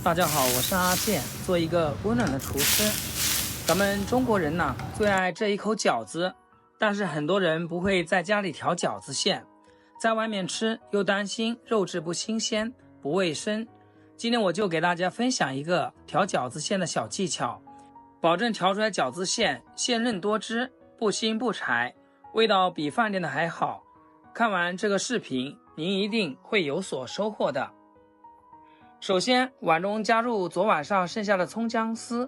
大家好，我是阿健，做一个温暖的厨师。咱们中国人呢，最爱这一口饺子，但是很多人不会在家里调饺子馅，在外面吃又担心肉质不新鲜、不卫生。今天我就给大家分享一个调饺子馅的小技巧，保证调出来饺子馅鲜嫩多汁，不腥不柴，味道比饭店的还好。看完这个视频，您一定会有所收获的。首先，碗中加入昨晚上剩下的葱姜丝，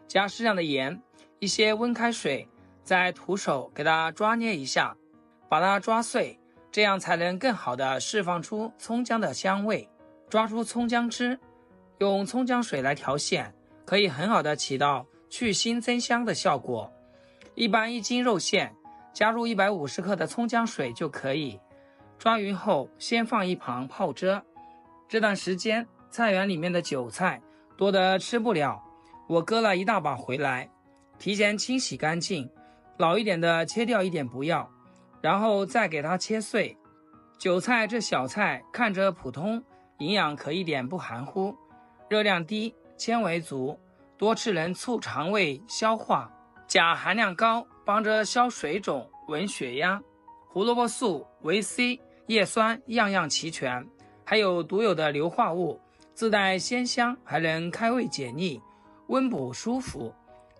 加适量的盐，一些温开水，再徒手给它抓捏一下，把它抓碎，这样才能更好的释放出葱姜的香味，抓出葱姜汁。用葱姜水来调馅，可以很好的起到去腥增香的效果。一般1斤肉馅，加入150克的葱姜水就可以。抓匀后，先放一旁泡着。这段时间，菜园里面的韭菜多得吃不了，我割了一大把回来，提前清洗干净，老一点的切掉一点不要，然后再给它切碎。韭菜这小菜看着普通，营养可一点不含糊，热量低，纤维足，多吃能促肠胃消化，钾含量高，帮着消水肿、稳血压。胡萝卜素、维 C、叶酸样样齐全，还有独有的硫化物，自带鲜香，还能开胃解腻，温补舒服。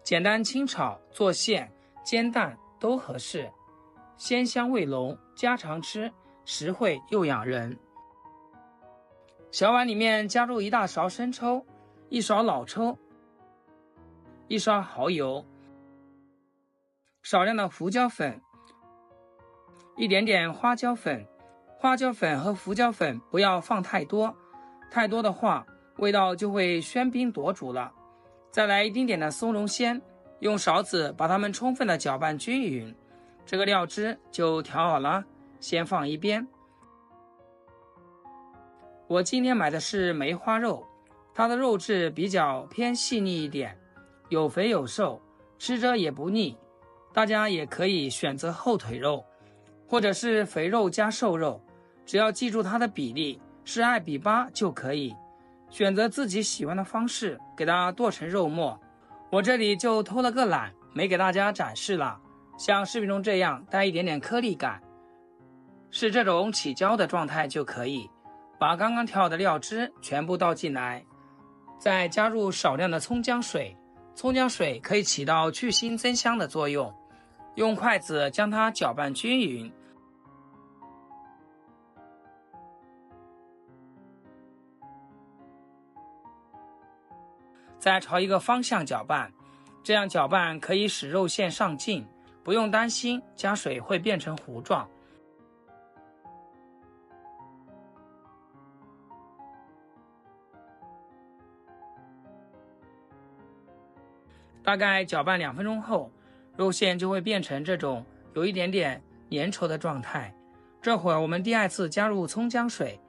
简单清炒、做馅、煎蛋都合适，鲜香味浓，家常吃，实惠又养人。小碗里面加入1大勺生抽，1勺老抽，1勺蚝油，少量的胡椒粉，一点点花椒粉。花椒粉和胡椒粉不要放太多，太多的话味道就会喧宾夺主了。再来一丁点的松茸鲜，用勺子把它们充分的搅拌均匀，这个料汁就调好了，先放一边。我今天买的是梅花肉，它的肉质比较偏细腻一点，有肥有瘦，吃着也不腻。大家也可以选择后腿肉，或者是肥肉加瘦肉，只要记住它的比例是2比8就可以。选择自己喜欢的方式，给它剁成肉末。我这里就偷了个懒，没给大家展示了。像视频中这样带一点点颗粒感，是这种起胶的状态就可以。把刚刚调好的料汁全部倒进来，再加入少量的葱姜水。葱姜水可以起到去腥增香的作用，用筷子将它搅拌均匀。再朝一个方向搅拌，这样搅拌可以使肉馅上劲，不用担心加水会变成糊状。大概搅拌2分钟后，肉馅就会变成这种有一点点粘稠的状态。这会儿我们第2次加入葱姜水，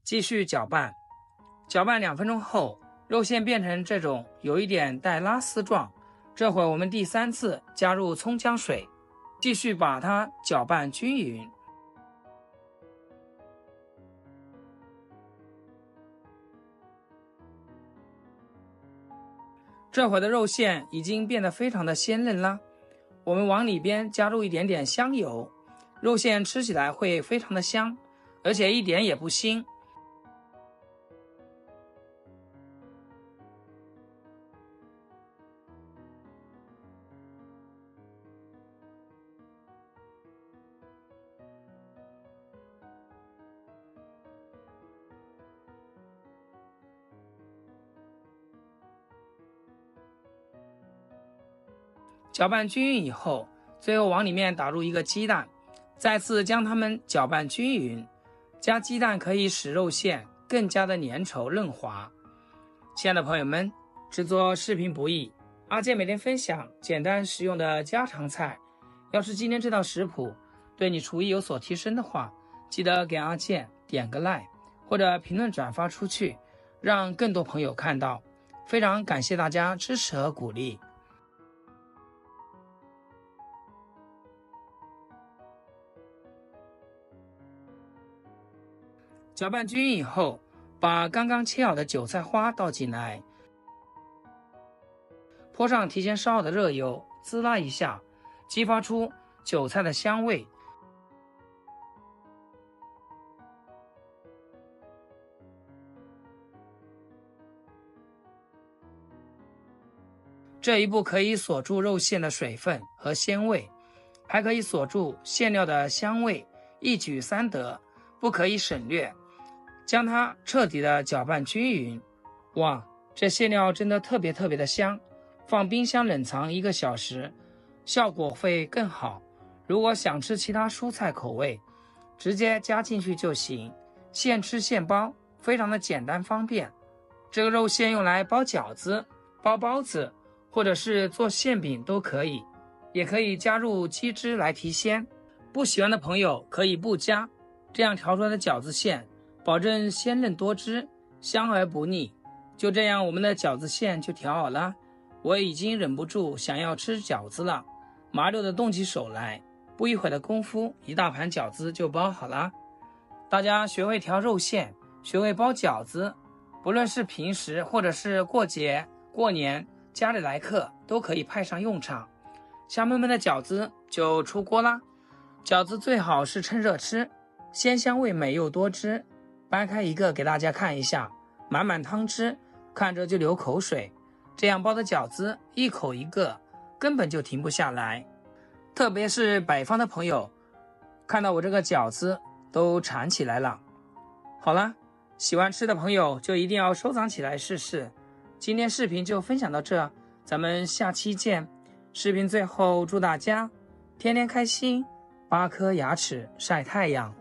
继续搅拌。搅拌2分钟后，肉馅变成这种有一点带拉丝状。这会儿我们第3次加入葱姜水，继续把它搅拌均匀。这会儿的肉馅已经变得非常的鲜嫩啦。我们往里边加入一点点香油，肉馅吃起来会非常的香，而且一点也不腥。搅拌均匀以后，最后往里面打入1个鸡蛋，再次将它们搅拌均匀。加鸡蛋可以使肉馅更加的粘稠嫩滑。亲爱的朋友们，制作视频不易，阿健每天分享简单实用的家常菜。要是今天这道食谱对你厨艺有所提升的话，记得给阿健点点个 like 或者评论转发出去，让更多朋友看到。非常感谢大家支持和鼓励。搅拌均匀以后，把刚刚切好的韭菜花倒进来，泼上提前烧好的热油，滋啦一下，激发出韭菜的香味。这一步可以锁住肉馅的水分和鲜味，还可以锁住馅料的香味，一举三得，不可以省略。将它彻底的搅拌均匀。哇，这馅料真的特别的香，放冰箱冷藏1个小时，效果会更好。如果想吃其他蔬菜口味，直接加进去就行，现吃现包，非常的简单方便。这个肉馅用来包饺子、包包子，或者是做馅饼都可以，也可以加入鸡汁来提鲜。不喜欢的朋友可以不加，这样调出来的饺子馅保证鲜嫩多汁，香而不腻。就这样，我们的饺子馅就调好了。我已经忍不住想要吃饺子了，麻溜的动起手来，不一会儿的功夫，一大盘饺子就包好了。大家学会调肉馅，学会包饺子，不论是平时或者是过节、过年，家里来客都可以派上用场。香喷喷的饺子就出锅啦。饺子最好是趁热吃，鲜香味美又多汁。掰开一个给大家看一下，满满汤汁，看着就流口水。这样包的饺子一口一个，根本就停不下来。特别是北方的朋友，看到我这个饺子都馋起来了。好了，喜欢吃的朋友就一定要收藏起来试试。今天视频就分享到这，咱们下期见。视频最后祝大家天天开心，8颗牙齿晒太阳。